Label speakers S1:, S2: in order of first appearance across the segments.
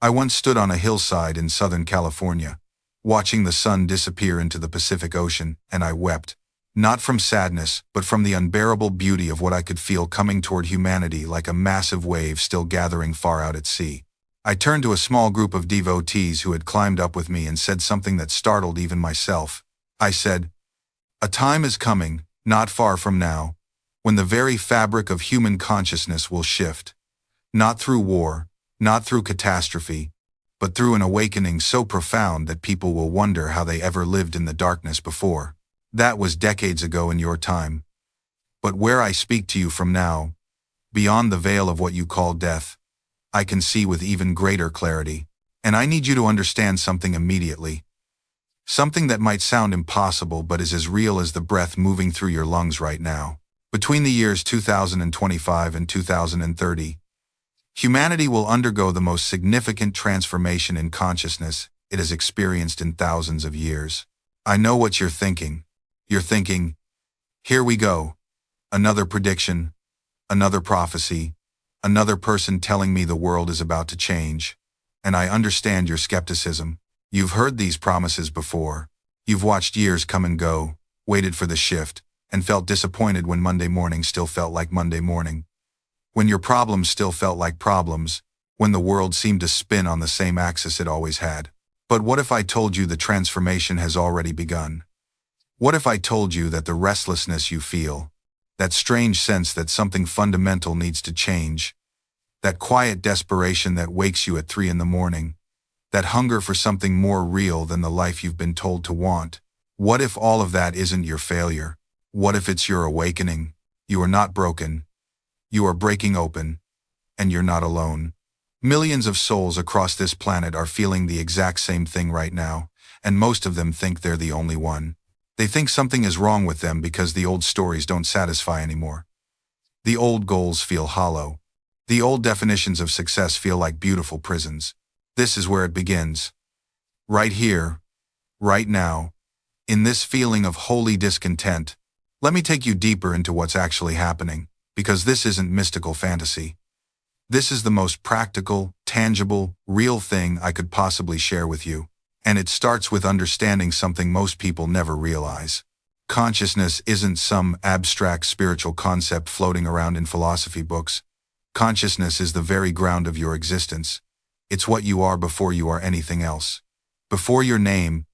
S1: I once stood on a hillside in Southern California, watching the sun disappear into the Pacific Ocean, and I wept. Not from sadness, but from the unbearable beauty of what I could feel coming toward humanity like a massive wave still gathering far out at sea. I turned to a small group of devotees who had climbed up with me and said something that startled even myself. I said, "A time is coming, not far from now, when the very fabric of human consciousness will shift. Not through war, not through catastrophe, but through an awakening so profound that people will wonder how they ever lived in the darkness before." That was decades ago in your time. But where I speak to you from now, beyond the veil of what you call death, I can see with even greater clarity. And I need you to understand something immediately. Something that might sound impossible but is as real as the breath moving through your lungs right now. Between the years 2025 and 2030, humanity will undergo the most significant transformation in consciousness it has experienced in thousands of years. I know what you're thinking. You're thinking, here we go. Another prediction, another prophecy, another person telling me the world is about to change. And I understand your skepticism. You've heard these promises before. You've watched years come and go, waited for the shift, and felt disappointed when Monday morning still felt like Monday morning. When your problems still felt like problems, when the world seemed to spin on the same axis it always had. But what if I told you the transformation has already begun? What if I told you that the restlessness you feel, that strange sense that something fundamental needs to change, that quiet desperation that wakes you at 3 in the morning, that hunger for something more real than the life you've been told to want, what if all of that isn't your failure? What if it's your awakening? You are not broken. You are breaking open, and you're not alone. Millions of souls across this planet are feeling the exact same thing right now, and most of them think they're the only one. They think something is wrong with them because the old stories don't satisfy anymore. The old goals feel hollow. The old definitions of success feel like beautiful prisons. This is where it begins. Right here, right now, in this feeling of holy discontent, let me take you deeper into what's actually happening, because this isn't mystical fantasy. This is the most practical, tangible, real thing I could possibly share with you. And it starts with understanding something most people never realize. Consciousness isn't some abstract spiritual concept floating around in philosophy books. Consciousness is the very ground of your existence. It's what you are before you are anything else. Before your name,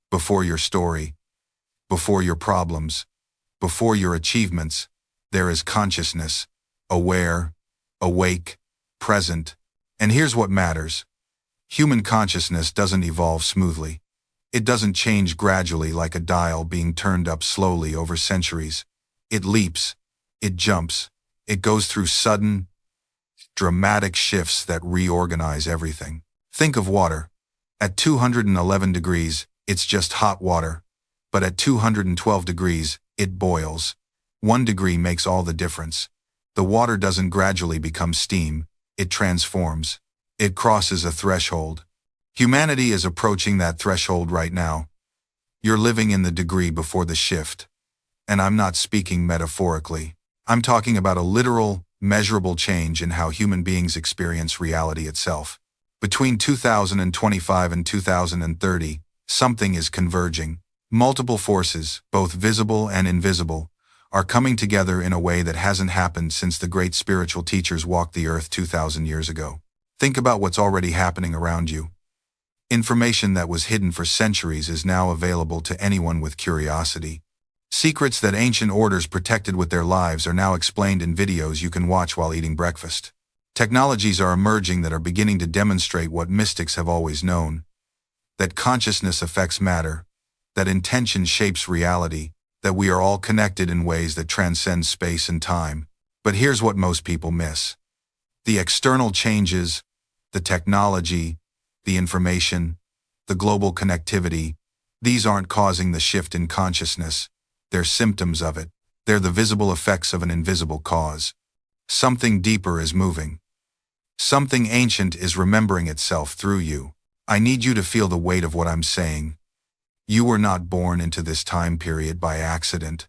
S1: before your story, before your problems, before your achievements, there is consciousness, aware, awake, present. And here's what matters. Human consciousness doesn't evolve smoothly. It doesn't change gradually like a dial being turned up slowly over centuries. It leaps, it jumps, it goes through sudden, dramatic shifts that reorganize everything. Think of water. At 211 degrees, it's just hot water. But at 212 degrees, it boils. 1 degree makes all the difference. The water doesn't gradually become steam, it transforms. It crosses a threshold. Humanity is approaching that threshold right now. You're living in the degree before the shift. And I'm not speaking metaphorically. I'm talking about a literal, measurable change in how human beings experience reality itself. Between 2025 and 2030, something is converging. Multiple forces, both visible and invisible, are coming together in a way that hasn't happened since the great spiritual teachers walked the earth 2,000 years ago. Think about what's already happening around you. Information that was hidden for centuries is now available to anyone with curiosity. Secrets that ancient orders protected with their lives are now explained in videos you can watch while eating breakfast. Technologies are emerging that are beginning to demonstrate what mystics have always known: that consciousness affects matter, that intention shapes reality, that we are all connected in ways that transcend space and time. But here's what most people miss. The external changes, the technology, the information, the global connectivity, these aren't causing the shift in consciousness. They're symptoms of it. They're the visible effects of an invisible cause. Something deeper is moving. Something ancient is remembering itself through you. I need you to feel the weight of what I'm saying. You were not born into this time period by accident.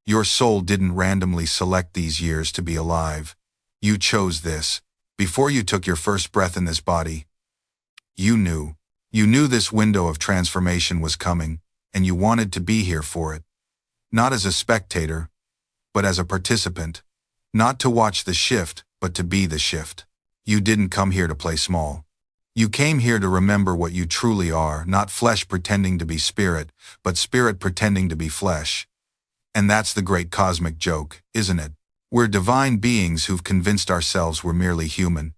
S1: Your soul didn't randomly select these years to be alive. You chose this. Before you took your first breath in this body, You knew. You knew this window of transformation was coming, and you wanted to be here for it. Not as a spectator, but as a participant. Not to watch the shift, but to be the shift. You didn't come here to play small. You came here to remember what you truly are, not flesh pretending to be spirit, but spirit pretending to be flesh. And that's the great cosmic joke, isn't it? We're divine beings who've convinced ourselves we're merely human.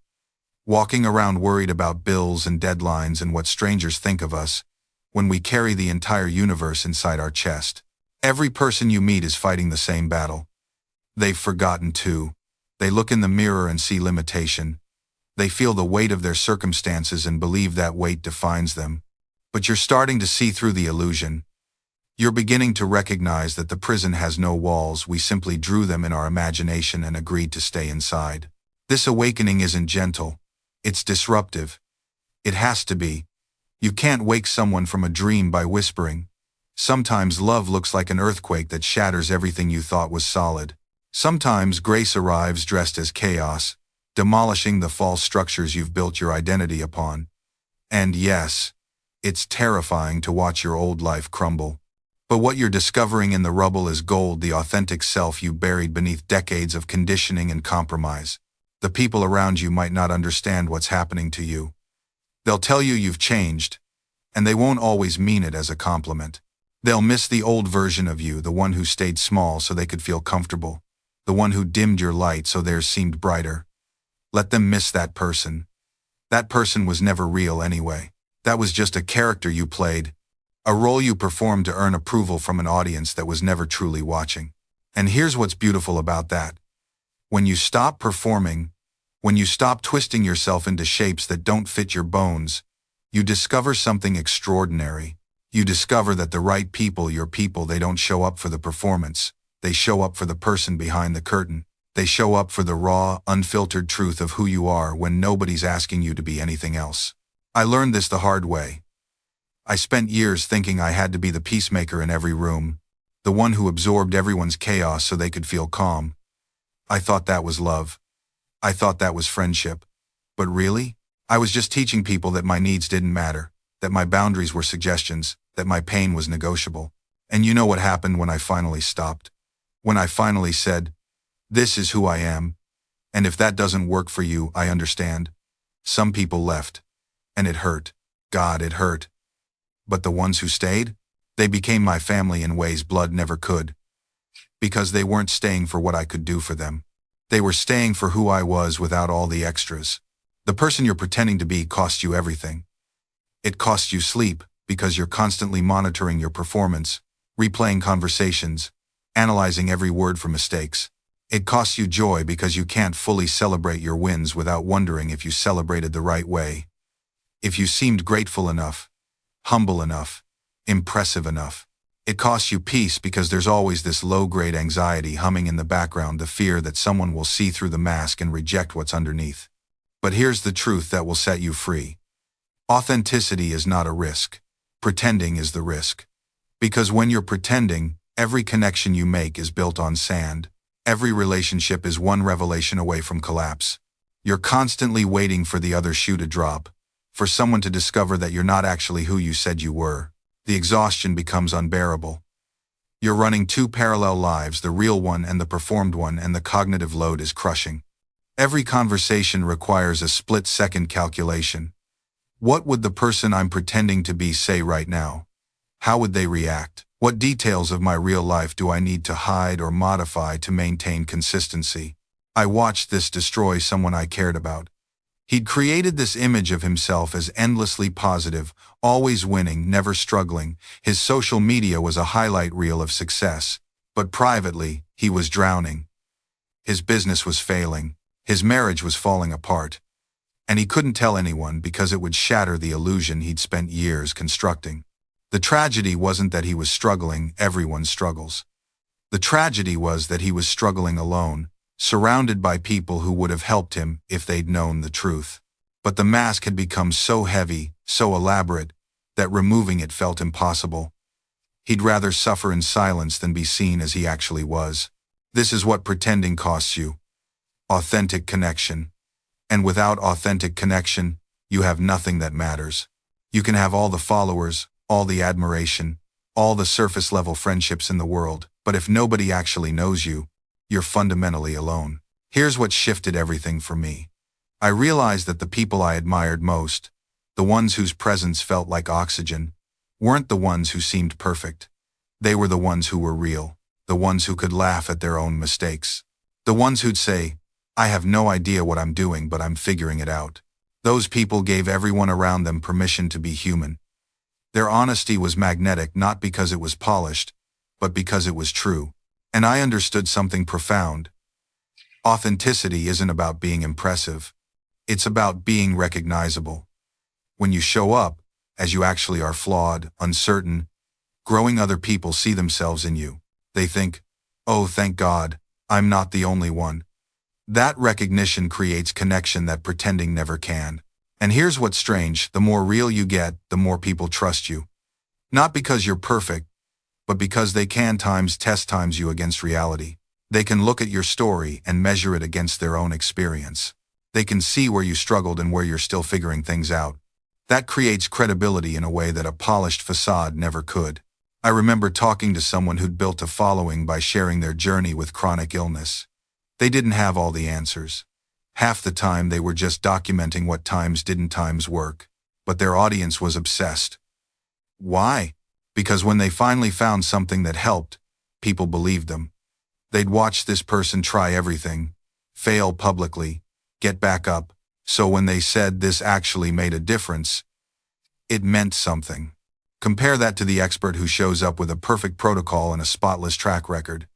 S1: Walking around worried about bills and deadlines and what strangers think of us, when we carry the entire universe inside our chest. Every person you meet is fighting the same battle. They've forgotten too. They look in the mirror and see limitation. They feel the weight of their circumstances and believe that weight defines them. But you're starting to see through the illusion. You're beginning to recognize that the prison has no walls, we simply drew them in our imagination and agreed to stay inside. This awakening isn't gentle. It's disruptive. It has to be. You can't wake someone from a dream by whispering. Sometimes love looks like an earthquake that shatters everything you thought was solid. Sometimes grace arrives dressed as chaos, demolishing the false structures you've built your identity upon. And yes, it's terrifying to watch your old life crumble. But what you're discovering in the rubble is gold, the authentic self you buried beneath decades of conditioning and compromise. The people around you might not understand what's happening to you. They'll tell you you've changed, and they won't always mean it as a compliment. They'll miss the old version of you, the one who stayed small so they could feel comfortable, the one who dimmed your light so theirs seemed brighter. Let them miss that person. That person was never real anyway. That was just a character you played, a role you performed to earn approval from an audience that was never truly watching. And here's what's beautiful about that. When you stop performing, when you stop twisting yourself into shapes that don't fit your bones, you discover something extraordinary. You discover that the right people, your people, they don't show up for the performance. They show up for the person behind the curtain. They show up for the raw, unfiltered truth of who you are when nobody's asking you to be anything else. I learned this the hard way. I spent years thinking I had to be the peacemaker in every room, the one who absorbed everyone's chaos so they could feel calm. I thought that was love. I thought that was friendship. But really, I was just teaching people that my needs didn't matter, that my boundaries were suggestions, that my pain was negotiable. And you know what happened when I finally stopped? When I finally said, "This is who I am, and if that doesn't work for you, I understand." Some people left, and it hurt. God, it hurt. But the ones who stayed, they became my family in ways blood never could. Because they weren't staying for what I could do for them. They were staying for who I was without all the extras. The person you're pretending to be costs you everything. It costs you sleep, because you're constantly monitoring your performance, replaying conversations, analyzing every word for mistakes. It costs you joy because you can't fully celebrate your wins without wondering if you celebrated the right way. If you seemed grateful enough, humble enough, impressive enough. It costs you peace because there's always this low-grade anxiety humming in the background, the fear that someone will see through the mask and reject what's underneath. But here's the truth that will set you free. Authenticity is not a risk. Pretending is the risk. Because when you're pretending, every connection you make is built on sand. Every relationship is one revelation away from collapse. You're constantly waiting for the other shoe to drop, for someone to discover that you're not actually who you said you were. The exhaustion becomes unbearable. You're running two parallel lives, the real one and the performed one, and the cognitive load is crushing. Every conversation requires a split-second calculation. What would the person I'm pretending to be say right now? How would they react? What details of my real life do I need to hide or modify to maintain consistency? I watched this destroy someone I cared about. He'd created this image of himself as endlessly positive, always winning, never struggling. His social media was a highlight reel of success. But privately, he was drowning. His business was failing. His marriage was falling apart. And he couldn't tell anyone because it would shatter the illusion he'd spent years constructing. The tragedy wasn't that he was struggling, everyone struggles. The tragedy was that he was struggling alone, surrounded by people who would have helped him if they'd known the truth. But the mask had become so heavy, so elaborate, that removing it felt impossible. He'd rather suffer in silence than be seen as he actually was. This is what pretending costs you. Authentic connection. And without authentic connection, you have nothing that matters. You can have all the followers, all the admiration, all the surface-level friendships in the world, but if nobody actually knows you, you're fundamentally alone. Here's what shifted everything for me. I realized that the people I admired most, the ones whose presence felt like oxygen, weren't the ones who seemed perfect. They were the ones who were real, the ones who could laugh at their own mistakes. The ones who'd say, "I have no idea what I'm doing, but I'm figuring it out." Those people gave everyone around them permission to be human. Their honesty was magnetic not because it was polished, but because it was true. And I understood something profound. Authenticity isn't about being impressive. It's about being recognizable. When you show up, as you actually are, flawed, uncertain, growing, other people see themselves in you. They think, "Oh, thank God, I'm not the only one." That recognition creates connection that pretending never can. And here's what's strange: the more real you get, the more people trust you. Not because you're perfect, but because they can test you against reality. They can look at your story and measure it against their own experience. They can see where you struggled and where you're still figuring things out. That creates credibility in a way that a polished facade never could. I remember talking to someone who'd built a following by sharing their journey with chronic illness. They didn't have all the answers. Half the time they were just documenting what didn't work. But their audience was obsessed. Why? Because when they finally found something that helped, people believed them. They'd watch this person try everything, fail publicly, get back up, so when they said this actually made a difference, it meant something. Compare that to the expert who shows up with a perfect protocol and a spotless track record.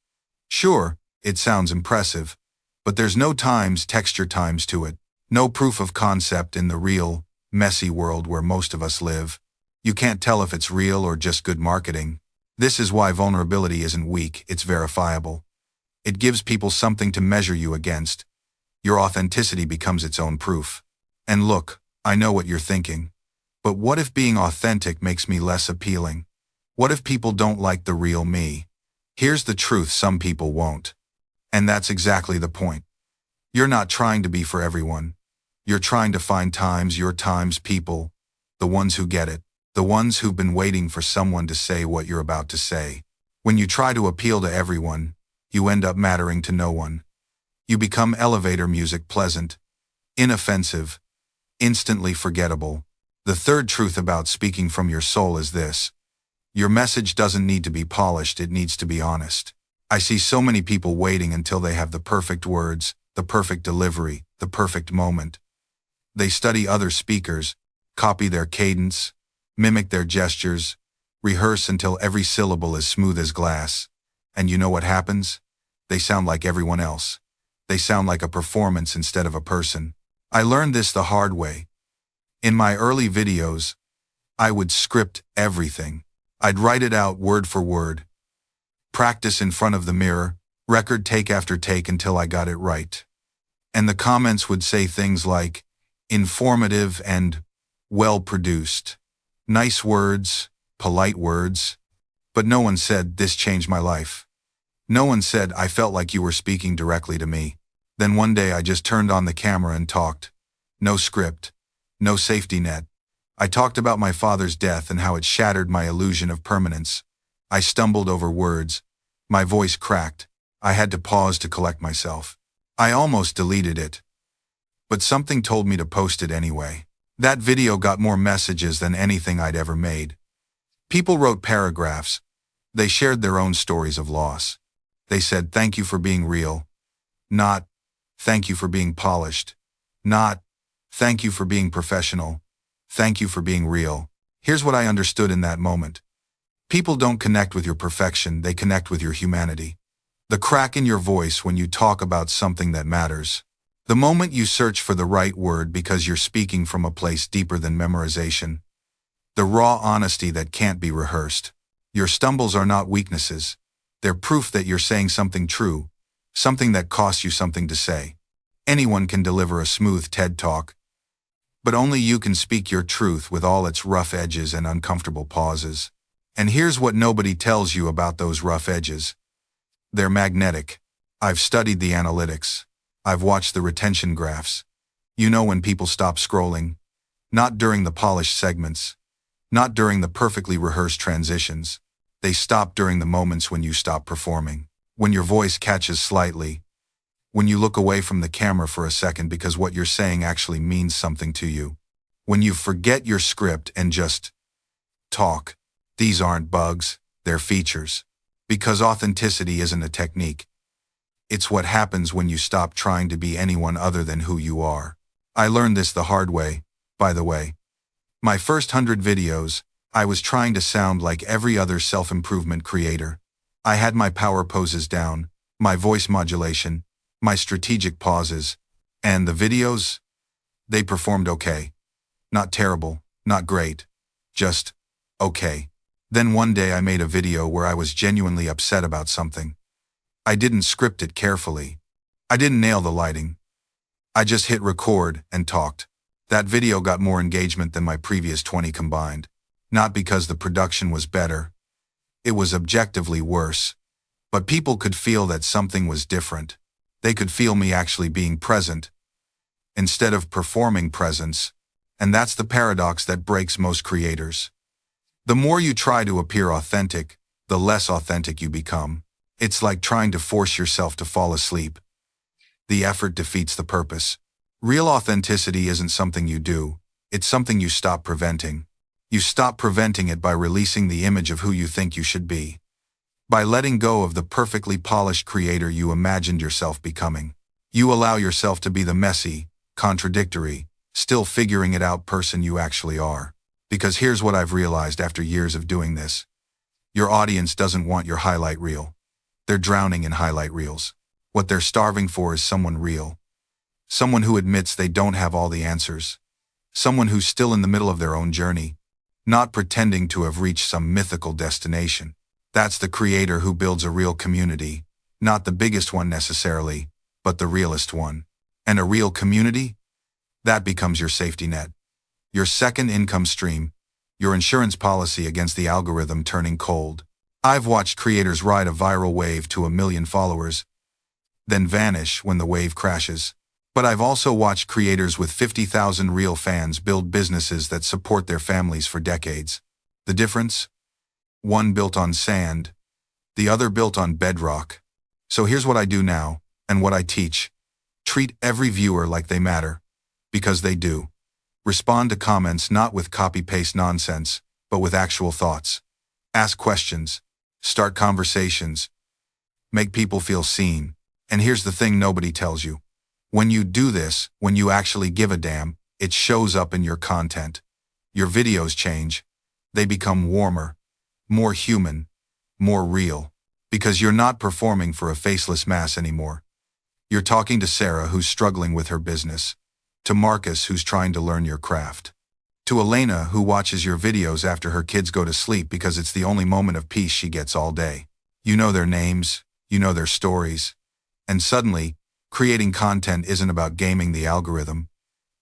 S1: Sure, it sounds impressive, but there's no texture to it. No proof of concept in the real, messy world where most of us live. You can't tell if it's real or just good marketing. This is why vulnerability isn't weak, it's verifiable. It gives people something to measure you against. Your authenticity becomes its own proof. And look, I know what you're thinking. But what if being authentic makes me less appealing? What if people don't like the real me? Here's the truth: some people won't. And that's exactly the point. You're not trying to be for everyone. You're trying to find your people, the ones who get it, the ones who've been waiting for someone to say what you're about to say. When you try to appeal to everyone, you end up mattering to no one. You become elevator music, pleasant, inoffensive, instantly forgettable. The third truth about speaking from your soul is this: your message doesn't need to be polished, it needs to be honest. I see so many people waiting until they have the perfect words, the perfect delivery, the perfect moment. They study other speakers, copy their cadence, mimic their gestures, rehearse until every syllable is smooth as glass. And you know what happens? They sound like everyone else. They sound like a performance instead of a person. I learned this the hard way. In my early videos, I would script everything. I'd write it out word for word, practice in front of the mirror, record take after take until I got it right. And the comments would say things like, informative and well-produced, nice words, polite words. But no one said, "This changed my life." No one said, "I felt like you were speaking directly to me." Then one day I just turned on the camera and talked. No script, no safety net. I talked about my father's death and how it shattered my illusion of permanence. I stumbled over words. My voice cracked. I had to pause to collect myself. I almost deleted it. But something told me to post it anyway. That video got more messages than anything I'd ever made. People wrote paragraphs. They shared their own stories of loss. They said, "Thank you for being real." Not, "Thank you for being polished." Not, "Thank you for being professional." Thank you for being real. Here's what I understood in that moment. People don't connect with your perfection, they connect with your humanity. The crack in your voice when you talk about something that matters. The moment you search for the right word because you're speaking from a place deeper than memorization. The raw honesty that can't be rehearsed. Your stumbles are not weaknesses. They're proof that you're saying something true, something that costs you something to say. Anyone can deliver a smooth TED Talk, but only you can speak your truth with all its rough edges and uncomfortable pauses. And here's what nobody tells you about those rough edges. They're magnetic. I've studied the analytics. I've watched the retention graphs. You know when people stop scrolling. Not during the polished segments. Not during the perfectly rehearsed transitions. They stop during the moments when you stop performing. When your voice catches slightly. When you look away from the camera for a second because what you're saying actually means something to you. When you forget your script and just talk. These aren't bugs, they're features. Because authenticity isn't a technique. It's what happens when you stop trying to be anyone other than who you are. I learned this the hard way, by the way. My first 100 videos, I was trying to sound like every other self-improvement creator. I had my power poses down, my voice modulation, my strategic pauses, and the videos, they performed okay. Not terrible, not great, just okay. Then one day I made a video where I was genuinely upset about something. I didn't script it carefully. I didn't nail the lighting. I just hit record and talked. That video got more engagement than my previous 20 combined. Not because the production was better. It was objectively worse. But people could feel that something was different. They could feel me actually being present, instead of performing presence. And that's the paradox that breaks most creators. The more you try to appear authentic, the less authentic you become. It's like trying to force yourself to fall asleep. The effort defeats the purpose. Real authenticity isn't something you do, it's something you stop preventing. You stop preventing it by releasing the image of who you think you should be. By letting go of the perfectly polished creator you imagined yourself becoming. You allow yourself to be the messy, contradictory, still figuring it out person you actually are. Because here's what I've realized after years of doing this. Your audience doesn't want your highlight reel. They're drowning in highlight reels. What they're starving for is someone real. Someone who admits they don't have all the answers. Someone who's still in the middle of their own journey, not pretending to have reached some mythical destination. That's the creator who builds a real community, not the biggest one necessarily, but the realest one. And a real community? That becomes your safety net. Your second income stream, your insurance policy against the algorithm turning cold. I've watched creators ride a viral wave to 1 million followers, then vanish when the wave crashes. But I've also watched creators with 50,000 real fans build businesses that support their families for decades. The difference? One built on sand, the other built on bedrock. So here's what I do now, and what I teach. Treat every viewer like they matter, because they do. Respond to comments not with copy-paste nonsense, but with actual thoughts. Ask questions. Start conversations. Make people feel seen. And here's the thing nobody tells you. When you do this, when you actually give a damn, it shows up in your content. Your videos change. They become warmer, more human, more real. Because you're not performing for a faceless mass anymore. You're talking to Sarah who's struggling with her business. To Marcus who's trying to learn your craft. To Elena who watches your videos after her kids go to sleep because it's the only moment of peace she gets all day. You know their names, you know their stories. And suddenly, creating content isn't about gaming the algorithm.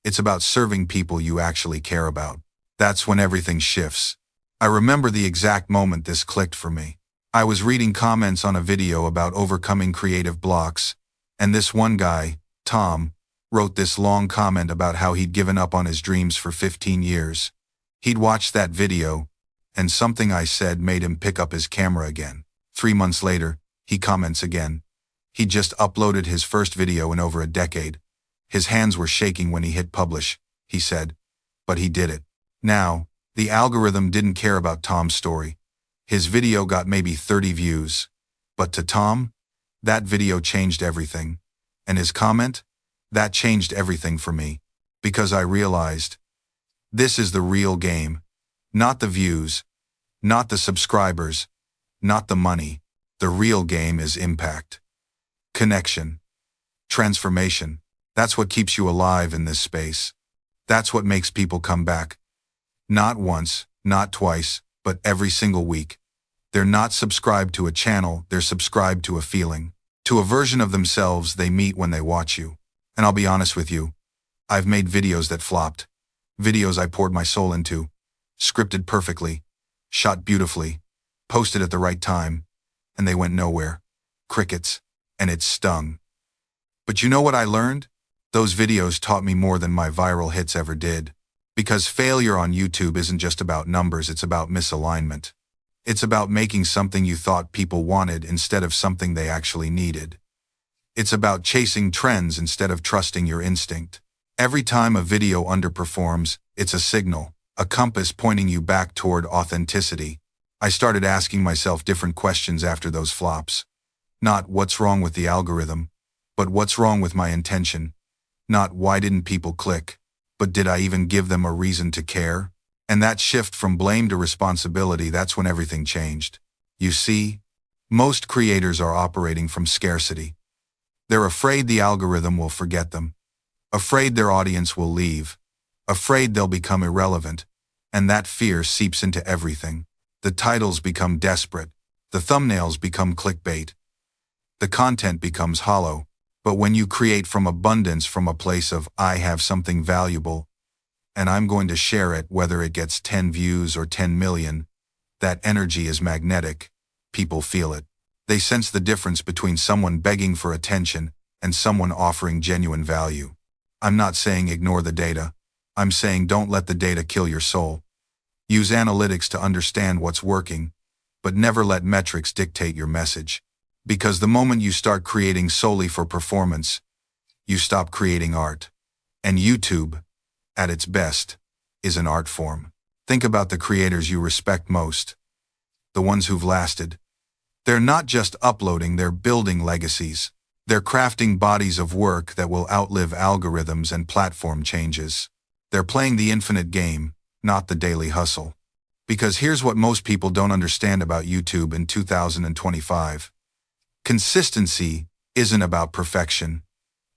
S1: It's about serving people you actually care about. That's when everything shifts. I remember the exact moment this clicked for me. I was reading comments on a video about overcoming creative blocks, and this one guy, Tom, wrote this long comment about how he'd given up on his dreams for 15 years. He'd watched that video, and something I said made him pick up his camera again. 3 months later, he comments again. He just uploaded his first video in over a decade. His hands were shaking when he hit publish, he said. But he did it. Now, the algorithm didn't care about Tom's story. His video got maybe 30 views. But to Tom, that video changed everything. And his comment? That changed everything for me. Because I realized, this is the real game. Not the views. Not the subscribers. Not the money. The real game is impact. Connection. Transformation. That's what keeps you alive in this space. That's what makes people come back. Not once, not twice, but every single week. They're not subscribed to a channel, they're subscribed to a feeling. To a version of themselves they meet when they watch you. And I'll be honest with you, I've made videos that flopped. Videos I poured my soul into. Scripted perfectly. Shot beautifully. Posted at the right time. And they went nowhere. Crickets. And it stung. But you know what I learned? Those videos taught me more than my viral hits ever did. Because failure on YouTube isn't just about numbers, it's about misalignment. It's about making something you thought people wanted instead of something they actually needed. It's about chasing trends instead of trusting your instinct. Every time a video underperforms, it's a signal, a compass pointing you back toward authenticity. I started asking myself different questions after those flops. Not what's wrong with the algorithm, but what's wrong with my intention. Not why didn't people click, but did I even give them a reason to care? And that shift from blame to responsibility, that's when everything changed. You see, most creators are operating from scarcity. They're afraid the algorithm will forget them, afraid their audience will leave, afraid they'll become irrelevant, and that fear seeps into everything. The titles become desperate, the thumbnails become clickbait, the content becomes hollow. But when you create from abundance, from a place of, I have something valuable, and I'm going to share it whether it gets 10 views or 10 million, that energy is magnetic. People feel it. They sense the difference between someone begging for attention and someone offering genuine value. I'm not saying ignore the data. I'm saying don't let the data kill your soul. Use analytics to understand what's working, but never let metrics dictate your message. Because the moment you start creating solely for performance, you stop creating art. And YouTube, at its best, is an art form. Think about the creators you respect most, the ones who've lasted. They're not just uploading, they're building legacies. They're crafting bodies of work that will outlive algorithms and platform changes. They're playing the infinite game, not the daily hustle. Because here's what most people don't understand about YouTube in 2025. Consistency isn't about perfection.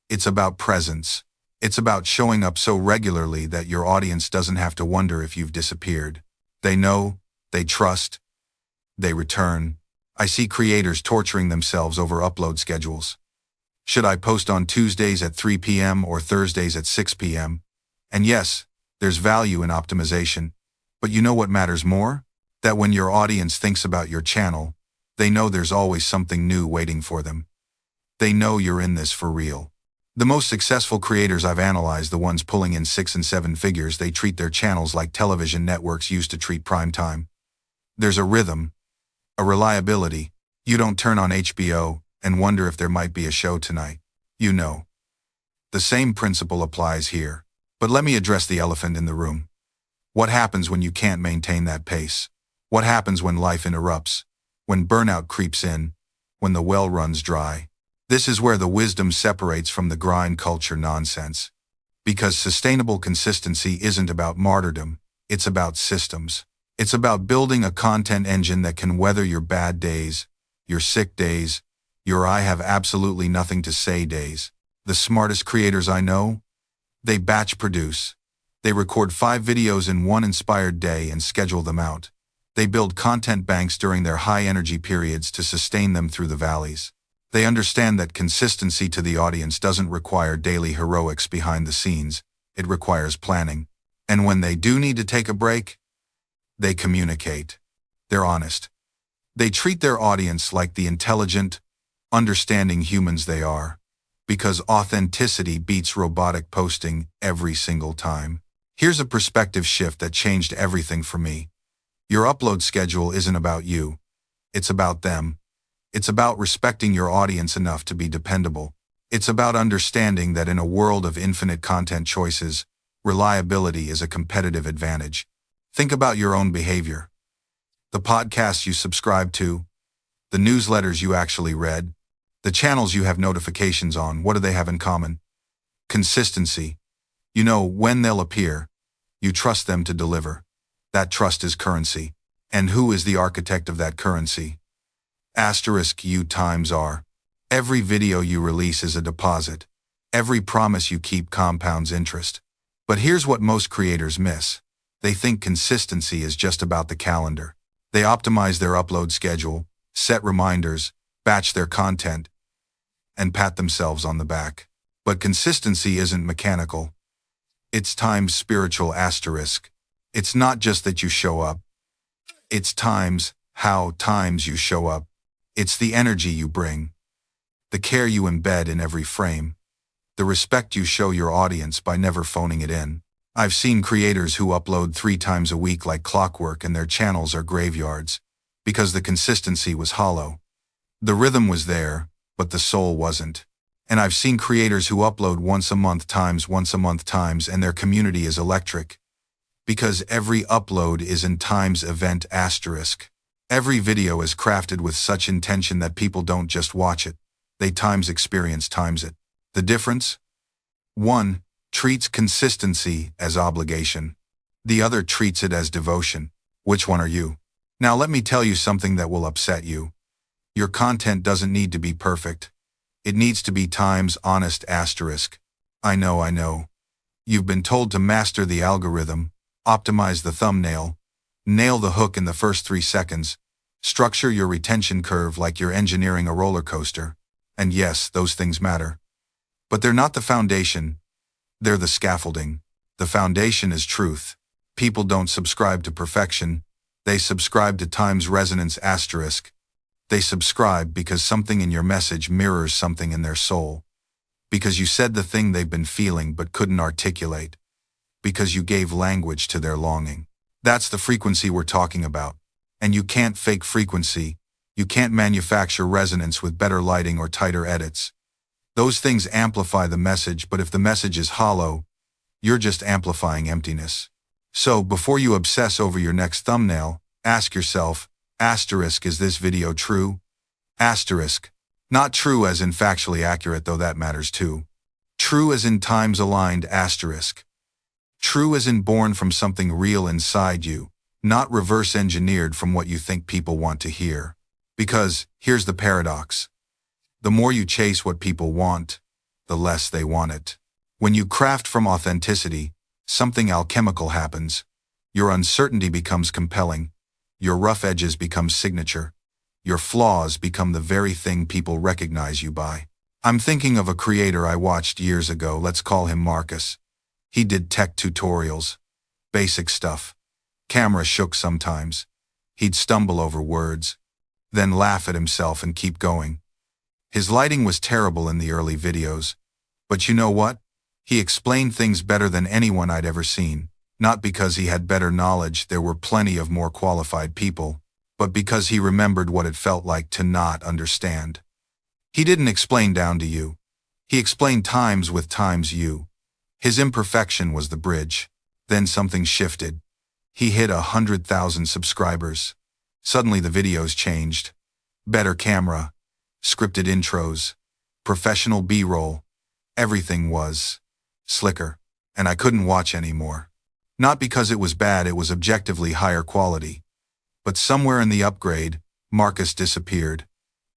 S1: It's about presence. It's about showing up so regularly that your audience doesn't have to wonder if you've disappeared. They know, they trust, they return. I see creators torturing themselves over upload schedules. Should I post on Tuesdays at 3 p.m. or Thursdays at 6 p.m.? And yes, there's value in optimization. But you know what matters more? That when your audience thinks about your channel, they know there's always something new waiting for them. They know you're in this for real. The most successful creators I've analyzed, the ones pulling in 6 and 7 figures, they treat their channels like television networks used to treat prime time. There's a rhythm, a reliability. You don't turn on HBO and wonder if there might be a show tonight. You know. The same principle applies here. But let me address the elephant in the room. What happens when you can't maintain that pace? What happens when life interrupts? When burnout creeps in? When the well runs dry? This is where the wisdom separates from the grind culture nonsense. Because sustainable consistency isn't about martyrdom, it's about systems. It's about building a content engine that can weather your bad days, your sick days, your I have absolutely nothing to say days. The smartest creators I know, they batch produce. They record 5 videos in one inspired day and schedule them out. They build content banks during their high-energy periods to sustain them through the valleys. They understand that consistency to the audience doesn't require daily heroics behind the scenes, it requires planning. And when they do need to take a break, they communicate. They're honest. They treat their audience like the intelligent, understanding humans they are. Because authenticity beats robotic posting every single time. Here's a perspective shift that changed everything for me. Your upload schedule isn't about you. It's about them. It's about respecting your audience enough to be dependable. It's about understanding that in a world of infinite content choices, reliability is a competitive advantage. Think about your own behavior. The podcasts you subscribe to, the newsletters you actually read, the channels you have notifications on, what do they have in common? Consistency. You know when they'll appear. You trust them to deliver. That trust is currency. And who is the architect of that currency? *U times R. Every video you release is a deposit. Every promise you keep compounds interest. But here's what most creators miss. They think consistency is just about the calendar. They optimize their upload schedule, set reminders, batch their content, and pat themselves on the back. But consistency isn't mechanical. It's times spiritual asterisk. It's not just that you show up. It's times you show up. It's the energy you bring, the care you embed in every frame, the respect you show your audience by never phoning it in. I've seen creators who upload 3 times a week like clockwork and their channels are graveyards, because the consistency was hollow. The rhythm was there, but the soul wasn't. And I've seen creators who upload once a month times and their community is electric. Because every upload is in times event asterisk. Every video is crafted with such intention that people don't just watch it, they times experience times it. The difference? One treats consistency as obligation. The other treats it as devotion. Which one are you? Now let me tell you something that will upset you. Your content doesn't need to be perfect. It needs to be times honest asterisk. I know. You've been told to master the algorithm, optimize the thumbnail, nail the hook in the first 3 seconds, structure your retention curve like you're engineering a roller coaster. And yes, those things matter. But they're not the foundation. They're the scaffolding. The foundation is truth. People don't subscribe to perfection. They subscribe to times resonance asterisk. They subscribe because something in your message mirrors something in their soul. Because you said the thing they've been feeling but couldn't articulate. Because you gave language to their longing. That's the frequency we're talking about. And you can't fake frequency. You can't manufacture resonance with better lighting or tighter edits. Those things amplify the message, but if the message is hollow, you're just amplifying emptiness. So, before you obsess over your next thumbnail, ask yourself, asterisk, is this video true? Asterisk. Not true as in factually accurate, though that matters too. True as in times aligned asterisk. True as in born from something real inside you, not reverse engineered from what you think people want to hear. Because, here's the paradox. The more you chase what people want, the less they want it. When you craft from authenticity, something alchemical happens. Your uncertainty becomes compelling. Your rough edges become signature. Your flaws become the very thing people recognize you by. I'm thinking of a creator I watched years ago, let's call him Marcus. He did tech tutorials. Basic stuff. Camera shook sometimes. He'd stumble over words. Then laugh at himself and keep going. His lighting was terrible in the early videos. But you know what? He explained things better than anyone I'd ever seen. Not because he had better knowledge, there were plenty of more qualified people, but because he remembered what it felt like to not understand. He didn't explain down to you. He explained times with times you. His imperfection was the bridge. Then something shifted. He hit 100,000 subscribers. Suddenly the videos changed. Better camera. Scripted intros, professional B-roll, everything was slicker, and I couldn't watch anymore. Not because it was bad, it was objectively higher quality. But somewhere in the upgrade, Marcus disappeared.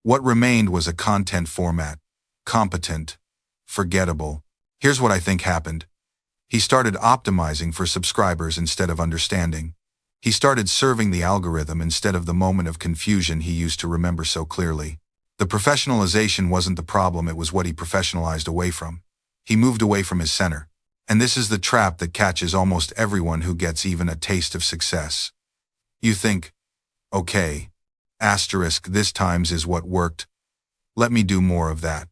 S1: What remained was a content format, competent, forgettable. Here's what I think happened. He started optimizing for subscribers instead of understanding. He started serving the algorithm instead of the moment of confusion he used to remember so clearly. The professionalization wasn't the problem, it was what he professionalized away from. He moved away from his center. And this is the trap that catches almost everyone who gets even a taste of success. You think, okay, asterisk, this times is what worked. Let me do more of that.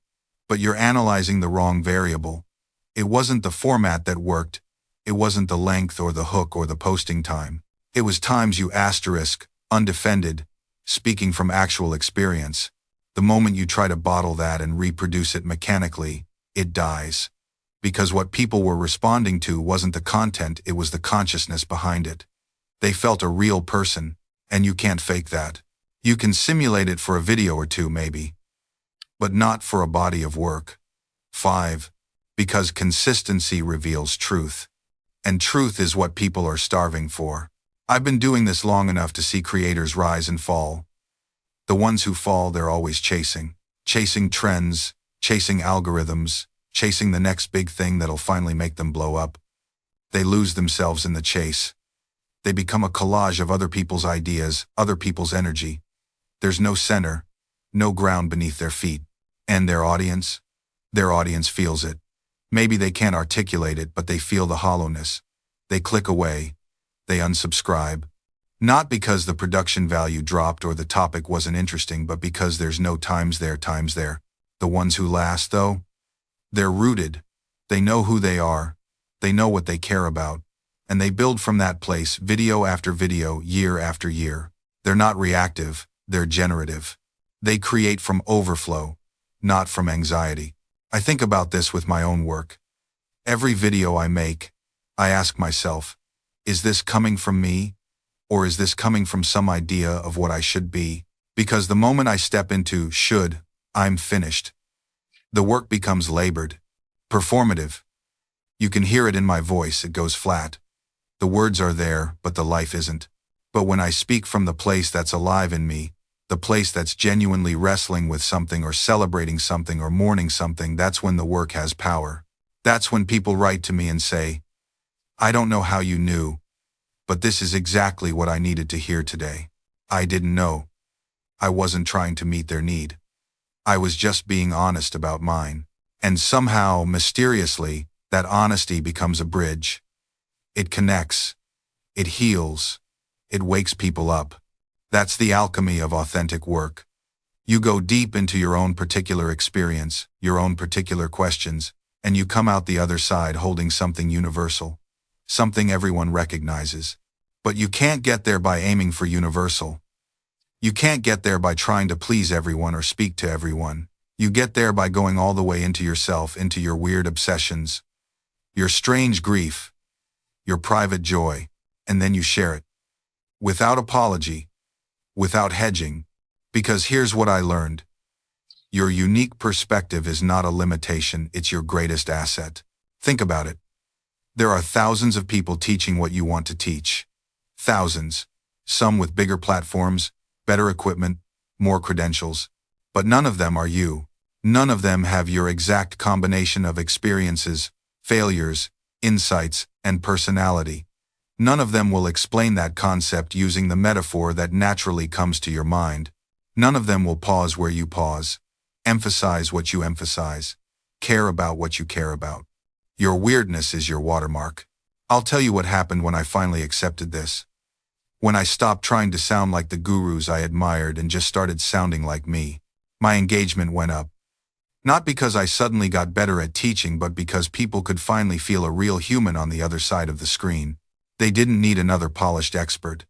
S1: But you're analyzing the wrong variable. It wasn't the format that worked. It wasn't the length or the hook or the posting time. It was times you asterisk, undefended, speaking from actual experience. The moment you try to bottle that and reproduce it mechanically, it dies. Because what people were responding to wasn't the content, it was the consciousness behind it. They felt a real person, and you can't fake that. You can simulate it for a video or two maybe, but not for a body of work. 5. Because consistency reveals truth. And truth is what people are starving for. I've been doing this long enough to see creators rise and fall. The ones who fall, they're always chasing trends, chasing algorithms, chasing the next big thing that'll finally make them blow up. They lose themselves in the chase. They become a collage of other people's ideas, other people's energy. There's no center, no ground beneath their feet. And their audience feels it. Maybe they can't articulate it, but they feel the hollowness. They click away. They unsubscribe. Not because the production value dropped or the topic wasn't interesting, but because there's no times there. The ones who last, though, they're rooted. They know who they are. They know what they care about. And they build from that place, video after video, year after year. They're not reactive, they're generative. They create from overflow, not from anxiety. I think about this with my own work. Every video I make, I ask myself, is this coming from me? Or is this coming from some idea of what I should be? Because the moment I step into should, I'm finished. The work becomes labored, performative. You can hear it in my voice, it goes flat. The words are there, but the life isn't. But when I speak from the place that's alive in me, the place that's genuinely wrestling with something or celebrating something or mourning something, that's when the work has power. That's when people write to me and say, I don't know how you knew, but this is exactly what I needed to hear today. I didn't know. I wasn't trying to meet their need. I was just being honest about mine. And somehow, mysteriously, that honesty becomes a bridge. It connects. It heals. It wakes people up. That's the alchemy of authentic work. You go deep into your own particular experience, your own particular questions, and you come out the other side holding something universal, something everyone recognizes. But you can't get there by aiming for universal. You can't get there by trying to please everyone or speak to everyone. You get there by going all the way into yourself, into your weird obsessions, your strange grief, your private joy, and then you share it. Without apology, without hedging, because here's what I learned. Your unique perspective is not a limitation, it's your greatest asset. Think about it. There are thousands of people teaching what you want to teach. Thousands. Some with bigger platforms, better equipment, more credentials. But none of them are you. None of them have your exact combination of experiences, failures, insights, and personality. None of them will explain that concept using the metaphor that naturally comes to your mind. None of them will pause where you pause, emphasize what you emphasize, care about what you care about. Your weirdness is your watermark. I'll tell you what happened when I finally accepted this. When I stopped trying to sound like the gurus I admired and just started sounding like me, my engagement went up. Not because I suddenly got better at teaching, but because people could finally feel a real human on the other side of the screen. They didn't need another polished expert.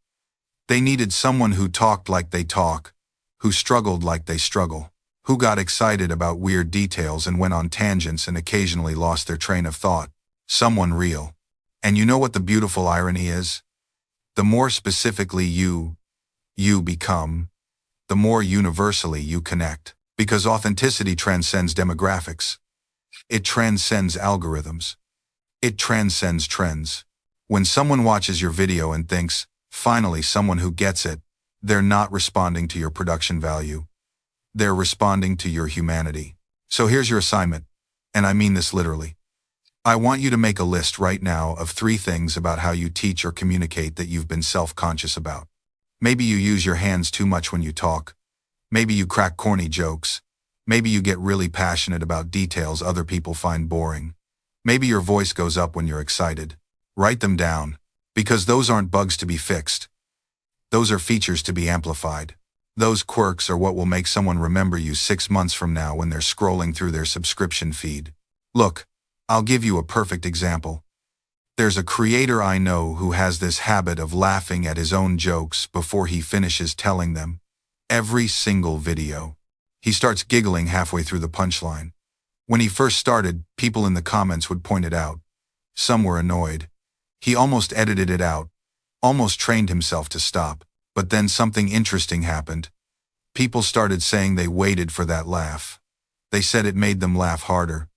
S1: They needed someone who talked like they talk, who struggled like they struggle, who got excited about weird details and went on tangents and occasionally lost their train of thought. Someone real. And you know what the beautiful irony is? The more specifically you become, the more universally you connect. Because authenticity transcends demographics. It transcends algorithms. It transcends trends. When someone watches your video and thinks, finally someone who gets it, they're not responding to your production value. They're responding to your humanity. So here's your assignment, and I mean this literally. I want you to make a list right now of 3 things about how you teach or communicate that you've been self-conscious about. Maybe you use your hands too much when you talk. Maybe you crack corny jokes. Maybe you get really passionate about details other people find boring. Maybe your voice goes up when you're excited. Write them down, because those aren't bugs to be fixed. Those are features to be amplified. Those quirks are what will make someone remember you 6 months from now when they're scrolling through their subscription feed. Look, I'll give you a perfect example. There's a creator I know who has this habit of laughing at his own jokes before he finishes telling them. Every single video. He starts giggling halfway through the punchline. When he first started, people in the comments would point it out. Some were annoyed. He almost edited it out, almost trained himself to stop. But then something interesting happened. People started saying they waited for that laugh. They said it made them laugh harder.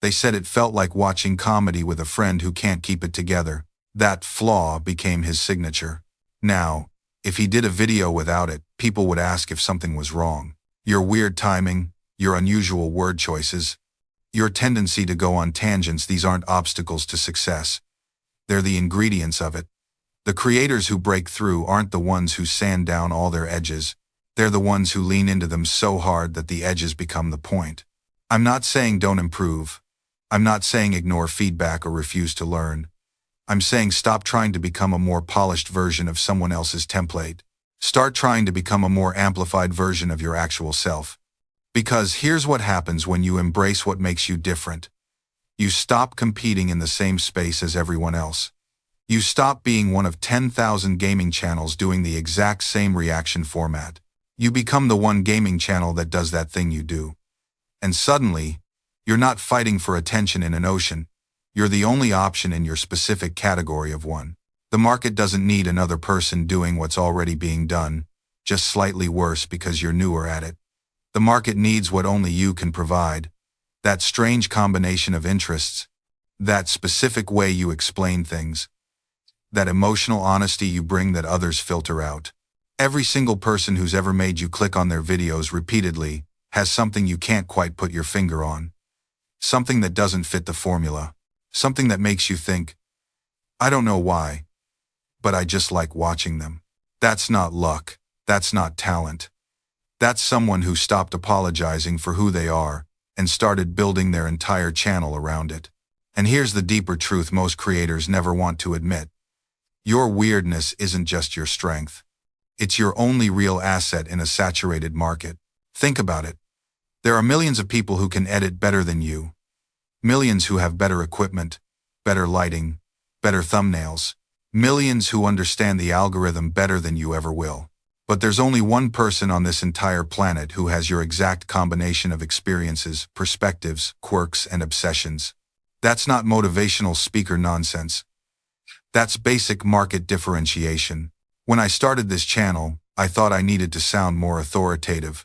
S1: They said it felt like watching comedy with a friend who can't keep it together. That flaw became his signature. Now, if he did a video without it, people would ask if something was wrong. Your weird timing, your unusual word choices, your tendency to go on tangents, these aren't obstacles to success. They're the ingredients of it. The creators who break through aren't the ones who sand down all their edges. They're the ones who lean into them so hard that the edges become the point. I'm not saying don't improve. I'm not saying ignore feedback or refuse to learn. I'm saying stop trying to become a more polished version of someone else's template. Start trying to become a more amplified version of your actual self. Because here's what happens when you embrace what makes you different. You stop competing in the same space as everyone else. You stop being one of 10,000 gaming channels doing the exact same reaction format. You become the one gaming channel that does that thing you do. And suddenly, you're not fighting for attention in an ocean. You're the only option in your specific category of one. The market doesn't need another person doing what's already being done, just slightly worse because you're newer at it. The market needs what only you can provide. That strange combination of interests, that specific way you explain things, that emotional honesty you bring that others filter out. Every single person who's ever made you click on their videos repeatedly has something you can't quite put your finger on. Something that doesn't fit the formula. Something that makes you think, I don't know why, but I just like watching them. That's not luck. That's not talent. That's someone who stopped apologizing for who they are and started building their entire channel around it. And here's the deeper truth most creators never want to admit. Your weirdness isn't just your strength. It's your only real asset in a saturated market. Think about it. There are millions of people who can edit better than you. Millions who have better equipment, better lighting, better thumbnails. Millions who understand the algorithm better than you ever will. But there's only one person on this entire planet who has your exact combination of experiences, perspectives, quirks, and obsessions. That's not motivational speaker nonsense. That's basic market differentiation. When I started this channel, I thought I needed to sound more authoritative,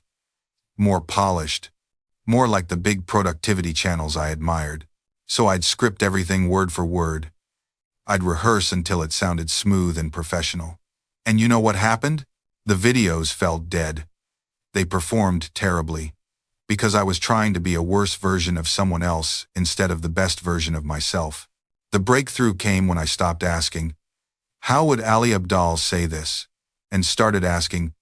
S1: more polished, more like the big productivity channels I admired. So I'd script everything word for word. I'd rehearse until it sounded smooth and professional. And you know what happened? The videos felt dead. They performed terribly. Because I was trying to be a worse version of someone else instead of the best version of myself. The breakthrough came when I stopped asking, how would Ali Abdaal say this? And started asking,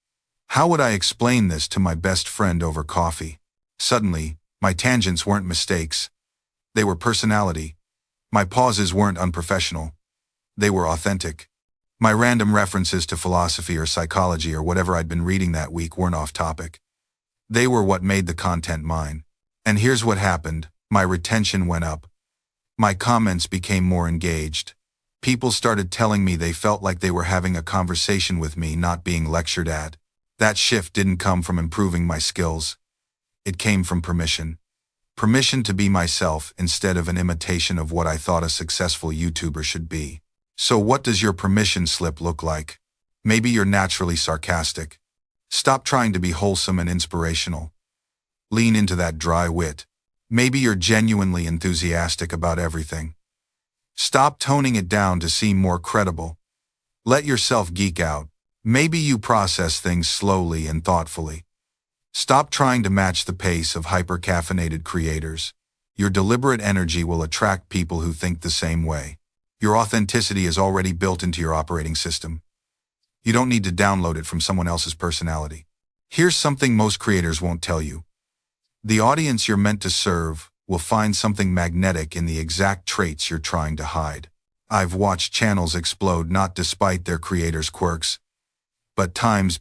S1: how would I explain this to my best friend over coffee? Suddenly, my tangents weren't mistakes. They were personality. My pauses weren't unprofessional. They were authentic. My random references to philosophy or psychology or whatever I'd been reading that week weren't off topic. They were what made the content mine. And here's what happened. My retention went up. My comments became more engaged. People started telling me they felt like they were having a conversation with me, not being lectured at. That shift didn't come from improving my skills. It came from permission. Permission to be myself instead of an imitation of what I thought a successful YouTuber should be. So what does your permission slip look like? Maybe you're naturally sarcastic. Stop trying to be wholesome and inspirational. Lean into that dry wit. Maybe you're genuinely enthusiastic about everything. Stop toning it down to seem more credible. Let yourself geek out. Maybe you process things slowly and thoughtfully. Stop trying to match the pace of hyper-caffeinated creators. Your deliberate energy will attract people who think the same way. Your authenticity is already built into your operating system. You don't need to download it from someone else's personality. Here's something most creators won't tell you. The audience you're meant to serve will find something magnetic in the exact traits you're trying to hide. I've watched channels explode not despite their creators' quirks, but times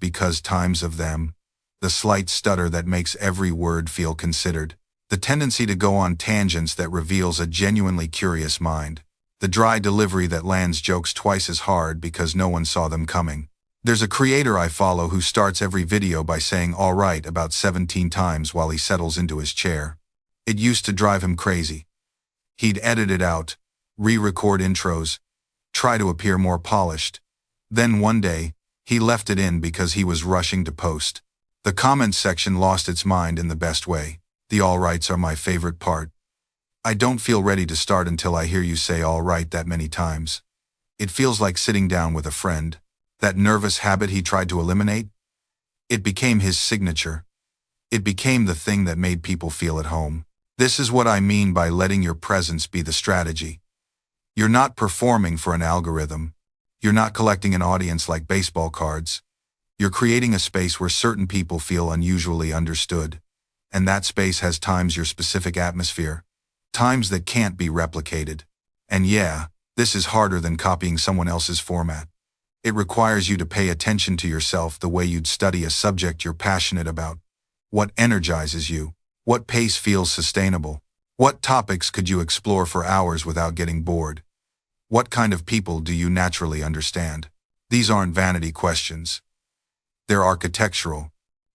S1: of them. The slight stutter that makes every word feel considered. The tendency to go on tangents that reveals a genuinely curious mind. The dry delivery that lands jokes twice as hard because no one saw them coming. There's a creator I follow who starts every video by saying "all right" about 17 times while he settles into his chair. It used to drive him crazy. He'd edit it out, re-record intros, try to appear more polished. Then one day, he left it in because he was rushing to post. The comments section lost its mind in the best way. The all rights are my favorite part. I don't feel ready to start until I hear you say "all right" that many times. It feels like sitting down with a friend. That nervous habit he tried to eliminate? It became his signature. It became the thing that made people feel at home. This is what I mean by letting your presence be the strategy. You're not performing for an algorithm. You're not collecting an audience like baseball cards. You're creating a space where certain people feel unusually understood. And that space has times your specific atmosphere. Times that can't be replicated. And yeah, this is harder than copying someone else's format. It requires you to pay attention to yourself the way you'd study a subject you're passionate about. What energizes you? What pace feels sustainable? What topics could you explore for hours without getting bored? What kind of people do you naturally understand? These aren't vanity questions. They're architectural.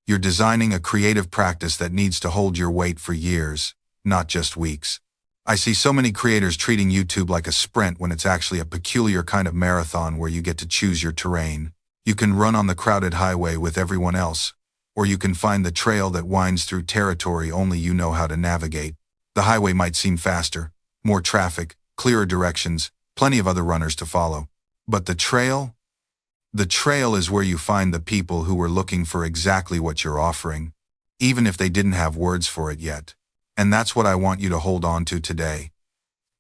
S1: You're designing a creative practice that needs to hold your weight for years, not just weeks. I see so many creators treating YouTube like a sprint when it's actually a peculiar kind of marathon where you get to choose your terrain. You can run on the crowded highway with everyone else, or you can find the trail that winds through territory only you know how to navigate. The highway might seem faster, more traffic, clearer directions, plenty of other runners to follow. But the trail? The trail is where you find the people who were looking for exactly what you're offering, even if they didn't have words for it yet. And that's what I want you to hold on to today.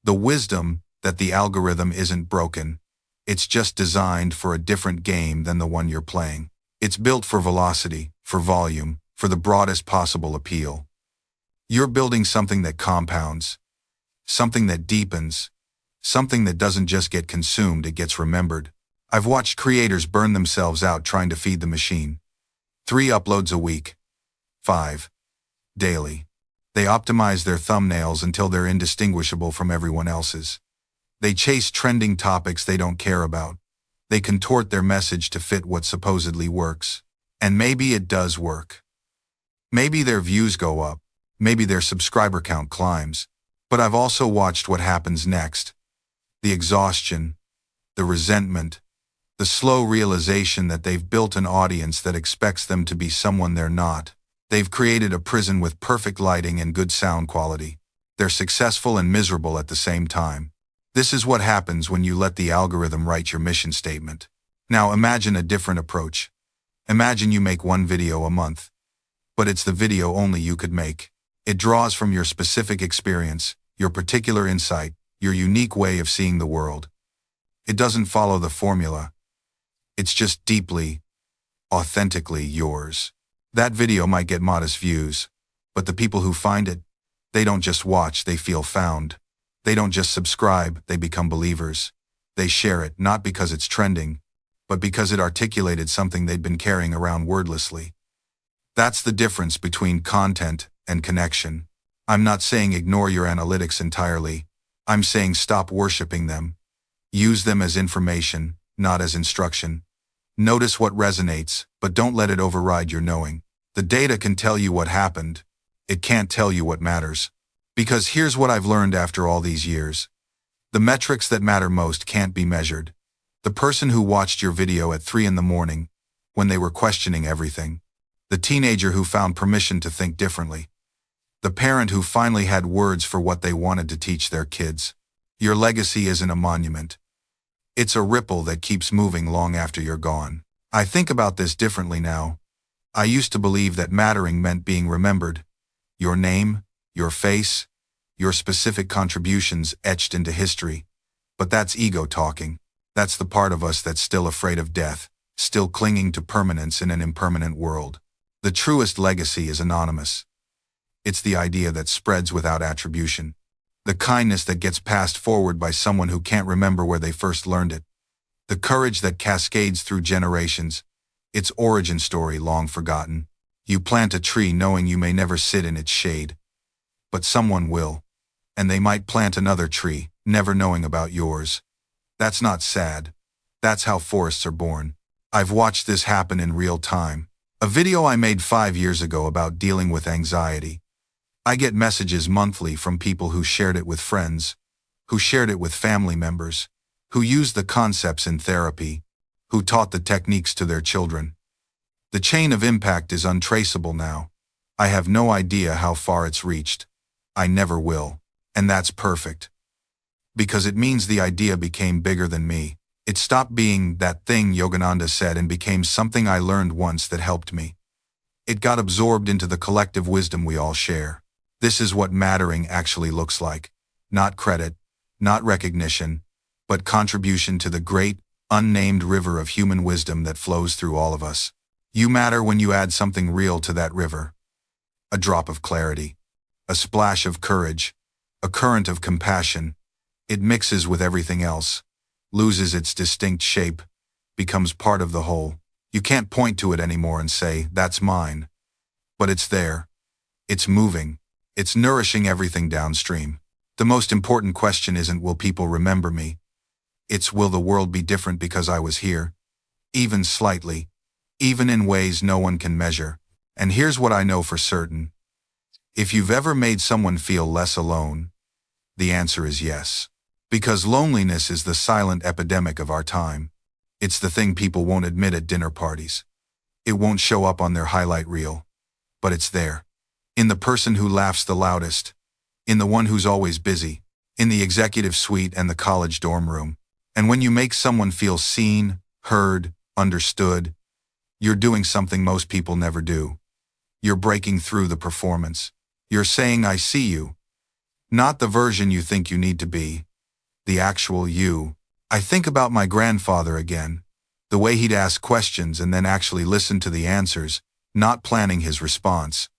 S1: The wisdom that the algorithm isn't broken. It's just designed for a different game than the one you're playing. It's built for velocity, for volume, for the broadest possible appeal. You're building something that compounds, something that deepens, something that doesn't just get consumed, it gets remembered. I've watched creators burn themselves out trying to feed the machine. 3 uploads a week. 5. Daily. They optimize their thumbnails until they're indistinguishable from everyone else's. They chase trending topics they don't care about. They contort their message to fit what supposedly works. And maybe it does work. Maybe their views go up. Maybe their subscriber count climbs. But I've also watched what happens next. The exhaustion, the resentment, the slow realization that they've built an audience that expects them to be someone they're not. They've created a prison with perfect lighting and good sound quality. They're successful and miserable at the same time. This is what happens when you let the algorithm write your mission statement. Now imagine a different approach. Imagine you make 1 video a month. But it's the video only you could make. It draws from your specific experience, your particular insight, your unique way of seeing the world. It doesn't follow the formula. It's just deeply, authentically yours. That video might get modest views, but the people who find it, they don't just watch, they feel found. They don't just subscribe, they become believers. They share it, not because it's trending, but because it articulated something they'd been carrying around wordlessly. That's the difference between content and connection. I'm not saying ignore your analytics entirely. I'm saying stop worshiping them. Use them as information, not as instruction. Notice what resonates, but don't let it override your knowing. The data can tell you what happened. It can't tell you what matters. Because here's what I've learned after all these years. The metrics that matter most can't be measured. The person who watched your video at 3 in the morning, when they were questioning everything. The teenager who found permission to think differently. The parent who finally had words for what they wanted to teach their kids. Your legacy isn't a monument. It's a ripple that keeps moving long after you're gone. I think about this differently now. I used to believe that mattering meant being remembered. Your name, your face, your specific contributions etched into history. But that's ego talking. That's the part of us that's still afraid of death, still clinging to permanence in an impermanent world. The truest legacy is anonymous. It's the idea that spreads without attribution. The kindness that gets passed forward by someone who can't remember where they first learned it. The courage that cascades through generations. Its origin story long forgotten. You plant a tree knowing you may never sit in its shade. But someone will. And they might plant another tree, never knowing about yours. That's not sad. That's how forests are born. I've watched this happen in real time. A video I made 5 years ago about dealing with anxiety. I get messages monthly from people who shared it with friends, who shared it with family members, who used the concepts in therapy, who taught the techniques to their children. The chain of impact is untraceable now. I have no idea how far it's reached. I never will. And that's perfect. Because it means the idea became bigger than me. It stopped being that thing Yogananda said and became something I learned once that helped me. It got absorbed into the collective wisdom we all share. This is what mattering actually looks like. Not credit, not recognition, but contribution to the great, unnamed river of human wisdom that flows through all of us. You matter when you add something real to that river. A drop of clarity, a splash of courage, a current of compassion. It mixes with everything else, loses its distinct shape, becomes part of the whole. You can't point to it anymore and say, that's mine. But it's there. It's moving. It's nourishing everything downstream. The most important question isn't will people remember me? It's will the world be different because I was here? Even slightly. Even in ways no one can measure. And here's what I know for certain. If you've ever made someone feel less alone, the answer is yes. Because loneliness is the silent epidemic of our time. It's the thing people won't admit at dinner parties. It won't show up on their highlight reel. But it's there. In the person who laughs the loudest. In the one who's always busy. In the executive suite and the college dorm room. And when you make someone feel seen, heard, understood, you're doing something most people never do. You're breaking through the performance. You're saying, I see you. Not the version you think you need to be. The actual you. I think about my grandfather again. The way he'd ask questions and then actually listen to the answers, not planning his response.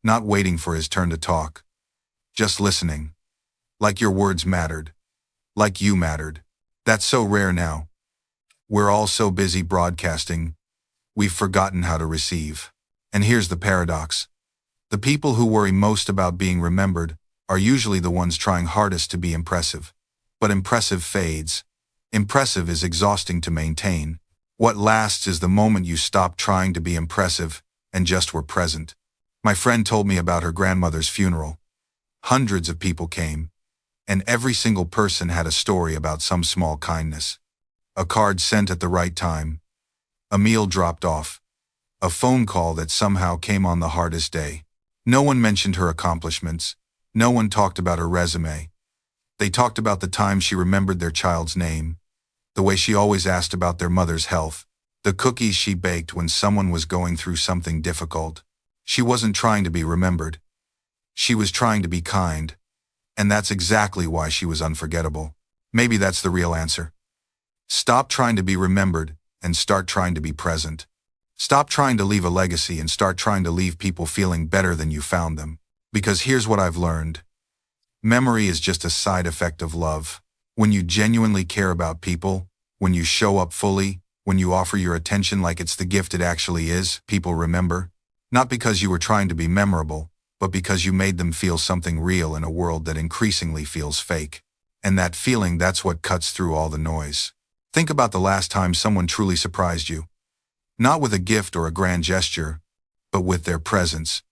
S1: Not waiting for his turn to talk. Just listening. Like your words mattered. Like you mattered. That's so rare now. We're all so busy broadcasting, we've forgotten how to receive. And here's the paradox. The people who worry most about being remembered are usually the ones trying hardest to be impressive. But impressive fades. Impressive is exhausting to maintain. What lasts is the moment you stop trying to be impressive and just were present. My friend told me about her grandmother's funeral. Hundreds of people came, and every single person had a story about some small kindness. A card sent at the right time. A meal dropped off. A phone call that somehow came on the hardest day. No one mentioned her accomplishments. No one talked about her resume. They talked about the time she remembered their child's name, the way she always asked about their mother's health, the cookies she baked when someone was going through something difficult. She wasn't trying to be remembered. She was trying to be kind. And that's exactly why she was unforgettable. Maybe that's the real answer. Stop trying to be remembered and start trying to be present. Stop trying to leave a legacy and start trying to leave people feeling better than you found them. Because here's what I've learned. Memory is just a side effect of love. When you genuinely care about people, when you show up fully, when you offer your attention like it's the gift it actually is, people remember. Not because you were trying to be memorable, but because you made them feel something real in a world that increasingly feels fake. And that feeling, that's what cuts through all the noise. Think about the last time someone truly surprised you. Not with a gift or a grand gesture, but with their presence.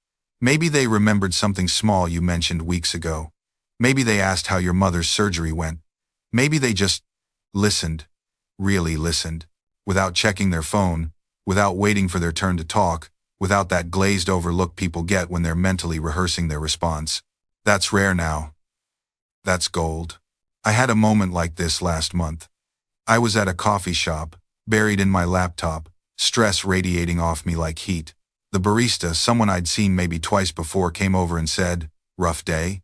S1: Maybe they remembered something small you mentioned weeks ago. Maybe they asked how your mother's surgery went. Maybe they just listened, really listened, without checking their phone, without waiting for their turn to talk, without that glazed over look people get when they're mentally rehearsing their response. That's rare now. That's gold. I had a moment like this last month. I was at a coffee shop, buried in my laptop, stress radiating off me like heat. The barista, someone I'd seen maybe twice before, came over and said, "Rough day?"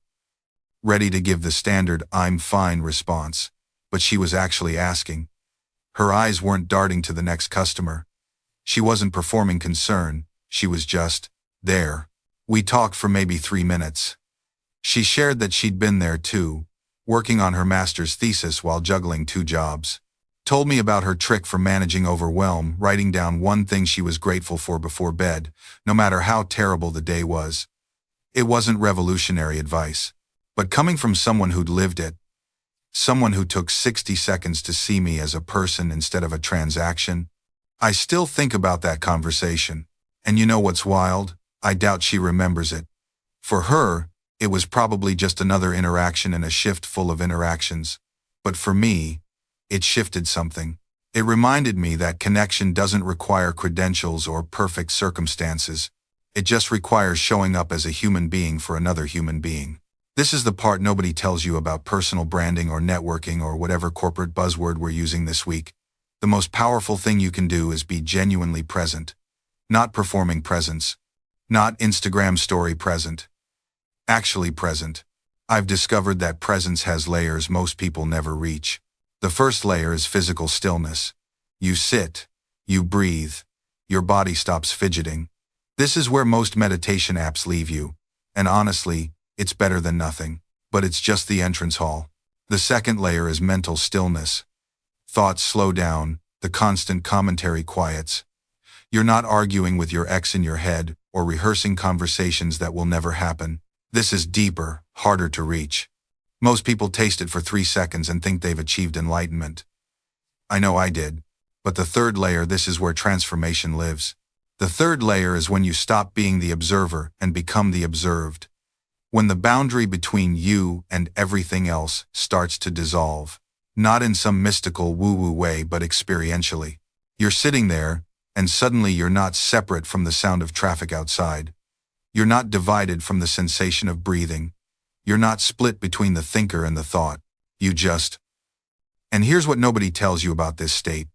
S1: Ready to give the standard "I'm fine" response, but she was actually asking. Her eyes weren't darting to the next customer. She wasn't performing concern, she was just there. We talked for maybe 3 minutes. She shared that she'd been there too, working on her master's thesis while juggling 2 jobs. Told me about her trick for managing overwhelm, writing down one thing she was grateful for before bed, no matter how terrible the day was. It wasn't revolutionary advice, but coming from someone who'd lived it, someone who took 60 seconds to see me as a person instead of a transaction, I still think about that conversation. And you know what's wild? I doubt she remembers it. For her, it was probably just another interaction in a shift full of interactions. But for me, it shifted something. It reminded me that connection doesn't require credentials or perfect circumstances. It just requires showing up as a human being for another human being. This is the part nobody tells you about personal branding or networking or whatever corporate buzzword we're using this week. The most powerful thing you can do is be genuinely present. Not performing presence. Not Instagram story present. Actually present. I've discovered that presence has layers most people never reach. The first layer is physical stillness. You sit, you breathe, your body stops fidgeting. This is where most meditation apps leave you, and honestly, it's better than nothing, but it's just the entrance hall. The second layer is mental stillness. Thoughts slow down, the constant commentary quiets. You're not arguing with your ex in your head or rehearsing conversations that will never happen. This is deeper, harder to reach. Most people taste it for 3 seconds and think they've achieved enlightenment. I know I did. But the third layer, this is where transformation lives. The third layer is when you stop being the observer and become the observed. When the boundary between you and everything else starts to dissolve. Not in some mystical woo-woo way, but experientially. You're sitting there, and suddenly you're not separate from the sound of traffic outside. You're not divided from the sensation of breathing. You're not split between the thinker and the thought. You just. And here's what nobody tells you about this state.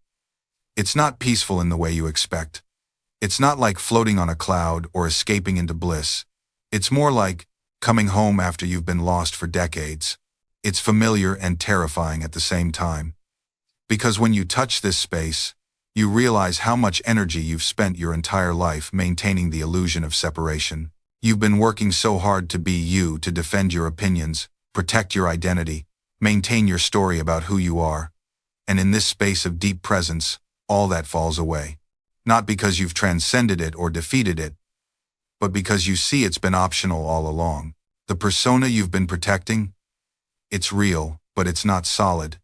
S1: It's not peaceful in the way you expect. It's not like floating on a cloud or escaping into bliss. It's more like coming home after you've been lost for decades. It's familiar and terrifying at the same time. Because when you touch this space, you realize how much energy you've spent your entire life maintaining the illusion of separation. You've been working so hard to be you, to defend your opinions, protect your identity, maintain your story about who you are. And in this space of deep presence, all that falls away. Not because you've transcended it or defeated it, but because you see it's been optional all along. The persona you've been protecting, it's real, but it's not solid.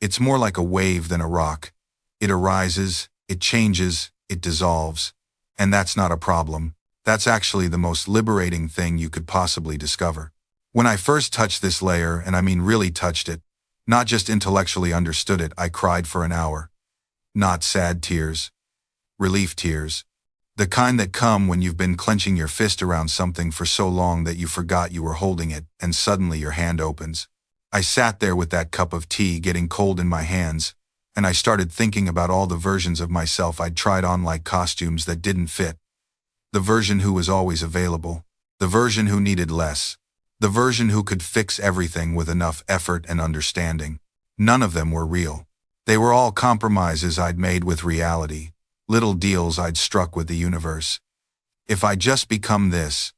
S1: It's more like a wave than a rock. It arises, it changes, it dissolves. And that's not a problem. That's actually the most liberating thing you could possibly discover. When I first touched this layer, and I mean really touched it, not just intellectually understood it, I cried for an hour. Not sad tears. Relief tears. The kind that come when you've been clenching your fist around something for so long that you forgot you were holding it, and suddenly your hand opens. I sat there with that cup of tea getting cold in my hands, and I started thinking about all the versions of myself I'd tried on like costumes that didn't fit. The version who was always available. The version who needed less. The version who could fix everything with enough effort and understanding. None of them were real. They were all compromises I'd made with reality, little deals I'd struck with the universe. If I just become this,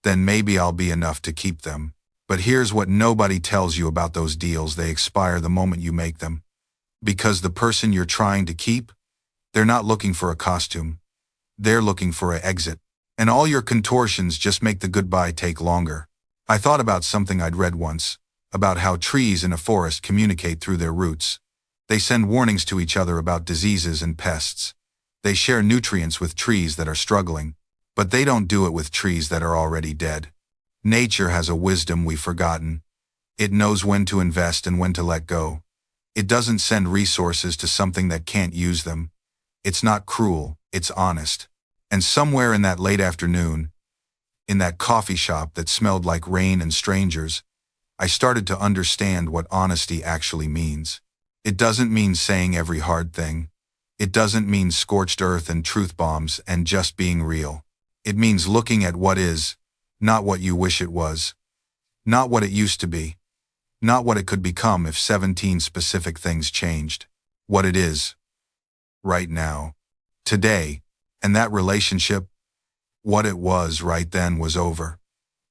S1: then maybe I'll be enough to keep them. But here's what nobody tells you about those deals: they expire the moment you make them. Because the person you're trying to keep, they're not looking for a costume. They're looking for an exit. And all your contortions just make the goodbye take longer. I thought about something I'd read once, about how trees in a forest communicate through their roots. They send warnings to each other about diseases and pests. They share nutrients with trees that are struggling, but they don't do it with trees that are already dead. Nature has a wisdom we've forgotten. It knows when to invest and when to let go. It doesn't send resources to something that can't use them. It's not cruel, it's honest. And somewhere in that late afternoon, in that coffee shop that smelled like rain and strangers, I started to understand what honesty actually means. It doesn't mean saying every hard thing. It doesn't mean scorched earth and truth bombs and just being real. It means looking at what is, not what you wish it was. Not what it used to be. Not what it could become if 17 specific things changed. What it is. Right now. Today. And that relationship, what it was right then was over.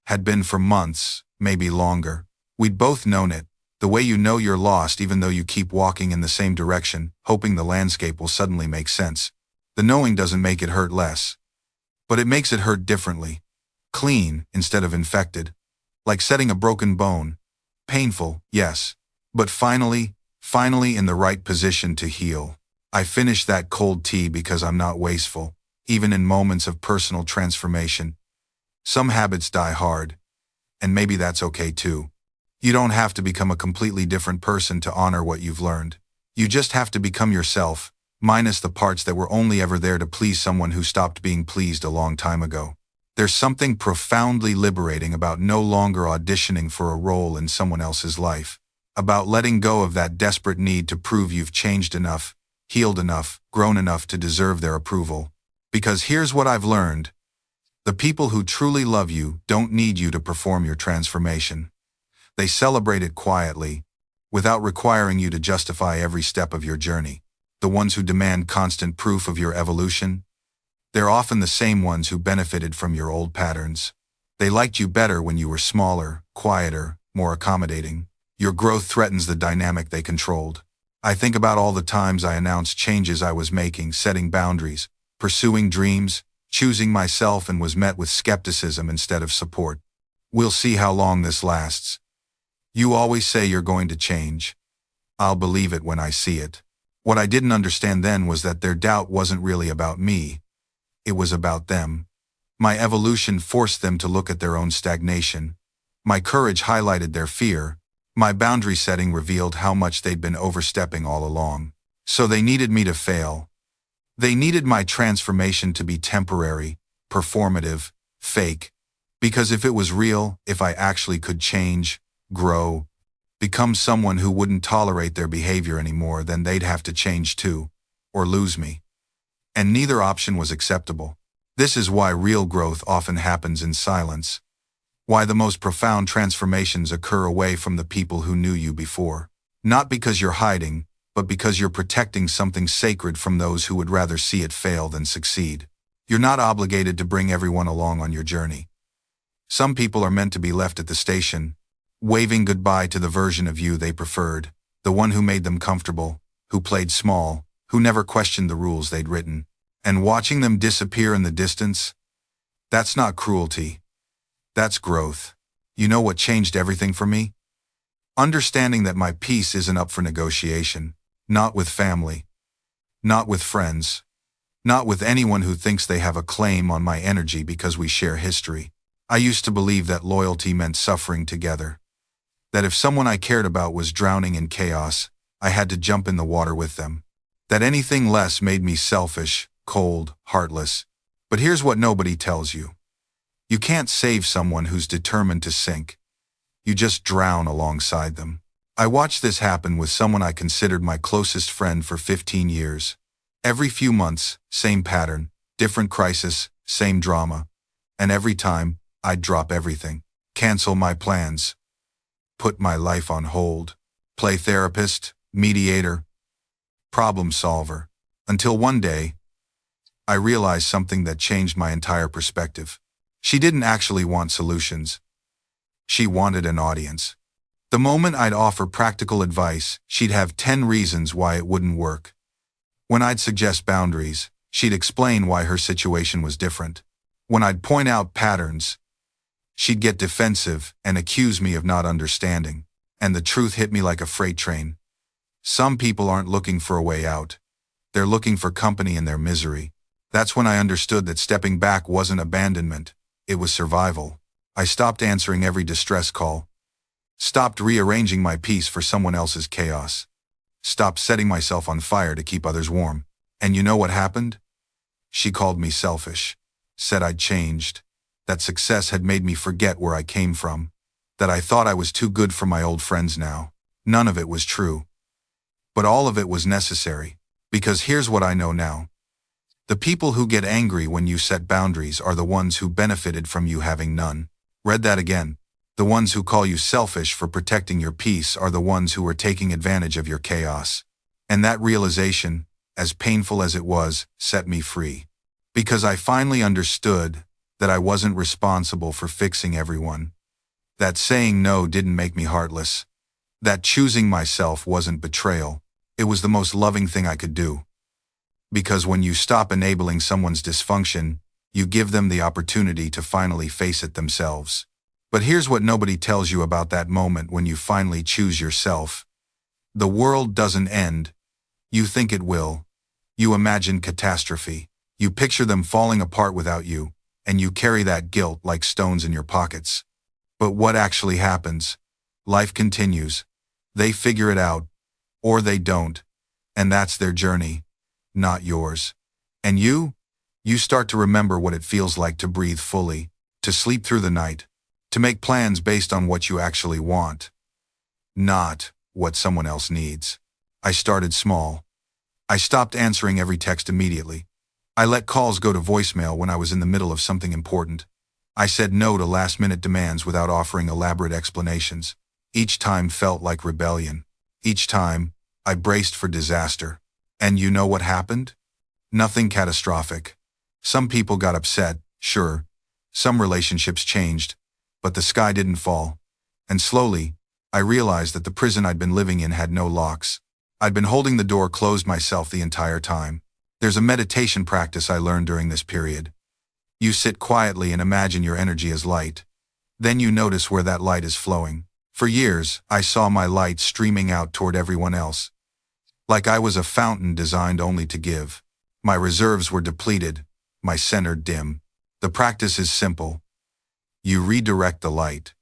S1: Had been for months, maybe longer. We'd both known it. The way you know you're lost even though you keep walking in the same direction, hoping the landscape will suddenly make sense. The knowing doesn't make it hurt less. But it makes it hurt differently. Clean instead of infected. Like setting a broken bone. Painful, yes. But finally in the right position to heal. I finished that cold tea because I'm not wasteful, even in moments of personal transformation. Some habits die hard. And maybe that's okay too. You don't have to become a completely different person to honor what you've learned. You just have to become yourself, minus the parts that were only ever there to please someone who stopped being pleased a long time ago. There's something profoundly liberating about no longer auditioning for a role in someone else's life. About letting go of that desperate need to prove you've changed enough, healed enough, grown enough to deserve their approval. Because here's what I've learned. The people who truly love you don't need you to perform your transformation. They celebrate it quietly, without requiring you to justify every step of your journey. The ones who demand constant proof of your evolution, they're often the same ones who benefited from your old patterns. They liked you better when you were smaller, quieter, more accommodating. Your growth threatens the dynamic they controlled. I think about all the times I announced changes I was making, setting boundaries, pursuing dreams, choosing myself, and was met with skepticism instead of support. We'll see how long this lasts. You always say you're going to change. I'll believe it when I see it. What I didn't understand then was that their doubt wasn't really about me. It was about them. My evolution forced them to look at their own stagnation. My courage highlighted their fear. My boundary setting revealed how much they'd been overstepping all along. So they needed me to fail. They needed my transformation to be temporary, performative, fake. Because if it was real, if I actually could change, grow, become someone who wouldn't tolerate their behavior anymore, then they'd have to change too, or lose me. And neither option was acceptable. This is why real growth often happens in silence. Why the most profound transformations occur away from the people who knew you before. Not because you're hiding, but because you're protecting something sacred from those who would rather see it fail than succeed. You're not obligated to bring everyone along on your journey. Some people are meant to be left at the station, waving goodbye to the version of you they preferred, the one who made them comfortable, who played small, who never questioned the rules they'd written. And watching them disappear in the distance, that's not cruelty. That's growth. You know what changed everything for me? Understanding that my peace isn't up for negotiation, not with family, not with friends, not with anyone who thinks they have a claim on my energy because we share history. I used to believe that loyalty meant suffering together. That if someone I cared about was drowning in chaos, I had to jump in the water with them. That anything less made me selfish, cold, heartless. But here's what nobody tells you. You can't save someone who's determined to sink. You just drown alongside them. I watched this happen with someone I considered my closest friend for 15 years. Every few months, same pattern, different crisis, same drama. And every time, I'd drop everything, cancel my plans, put my life on hold, play therapist, mediator, problem solver, until one day, I realized something that changed my entire perspective. She didn't actually want solutions. She wanted an audience. The moment I'd offer practical advice, she'd have 10 reasons why it wouldn't work. When I'd suggest boundaries, she'd explain why her situation was different. When I'd point out patterns, she'd get defensive and accuse me of not understanding. And the truth hit me like a freight train. Some people aren't looking for a way out. They're looking for company in their misery. That's when I understood that stepping back wasn't abandonment. It was survival. I stopped answering every distress call. Stopped rearranging my peace for someone else's chaos. Stopped setting myself on fire to keep others warm. And you know what happened? She called me selfish. Said I'd changed. That success had made me forget where I came from. That I thought I was too good for my old friends now. None of it was true. But all of it was necessary. Because here's what I know now. The people who get angry when you set boundaries are the ones who benefited from you having none. Read that again. The ones who call you selfish for protecting your peace are the ones who are taking advantage of your chaos. And that realization, as painful as it was, set me free. Because I finally understood that I wasn't responsible for fixing everyone. That saying no didn't make me heartless. That choosing myself wasn't betrayal. It was the most loving thing I could do. Because when you stop enabling someone's dysfunction, you give them the opportunity to finally face it themselves. But here's what nobody tells you about that moment when you finally choose yourself. The world doesn't end. You think it will. You imagine catastrophe. You picture them falling apart without you, and you carry that guilt like stones in your pockets. But what actually happens? Life continues. They figure it out, or they don't, and that's their journey, not yours. And you start to remember what it feels like to breathe fully, to sleep through the night, to make plans based on what you actually want, not what someone else needs. I started small. I stopped answering every text immediately. I let calls go to voicemail when I was in the middle of something important. I said no to last-minute demands without offering elaborate explanations. Each time felt like rebellion. Each time, I braced for disaster. And you know what happened? Nothing catastrophic. Some people got upset, sure. Some relationships changed. But the sky didn't fall. And slowly, I realized that the prison I'd been living in had no locks. I'd been holding the door closed myself the entire time. There's a meditation practice I learned during this period. You sit quietly and imagine your energy as light. Then you notice where that light is flowing. For years, I saw my light streaming out toward everyone else. Like I was a fountain designed only to give. My reserves were depleted, my center dim. The practice is simple. You redirect the light.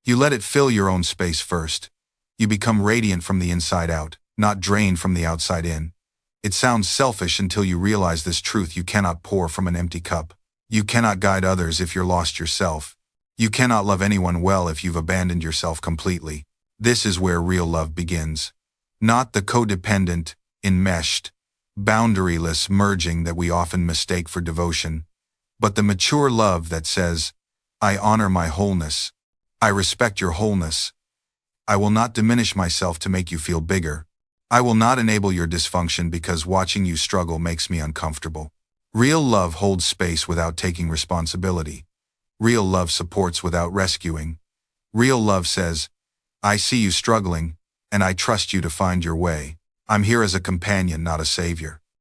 S1: You let it fill your own space first. You become radiant from the inside out, not drained from the outside in. It sounds selfish until you realize this truth: you cannot pour from an empty cup. You cannot guide others if you're lost yourself. You cannot love anyone well if you've abandoned yourself completely. This is where real love begins. Not the codependent, enmeshed, boundaryless merging that we often mistake for devotion, but the mature love that says, I honor my wholeness. I respect your wholeness. I will not diminish myself to make you feel bigger. I will not enable your dysfunction because watching you struggle makes me uncomfortable. Real love holds space without taking responsibility. Real love supports without rescuing. Real love says, I see you struggling, and I trust you to find your way. I'm here as a companion, not a savior.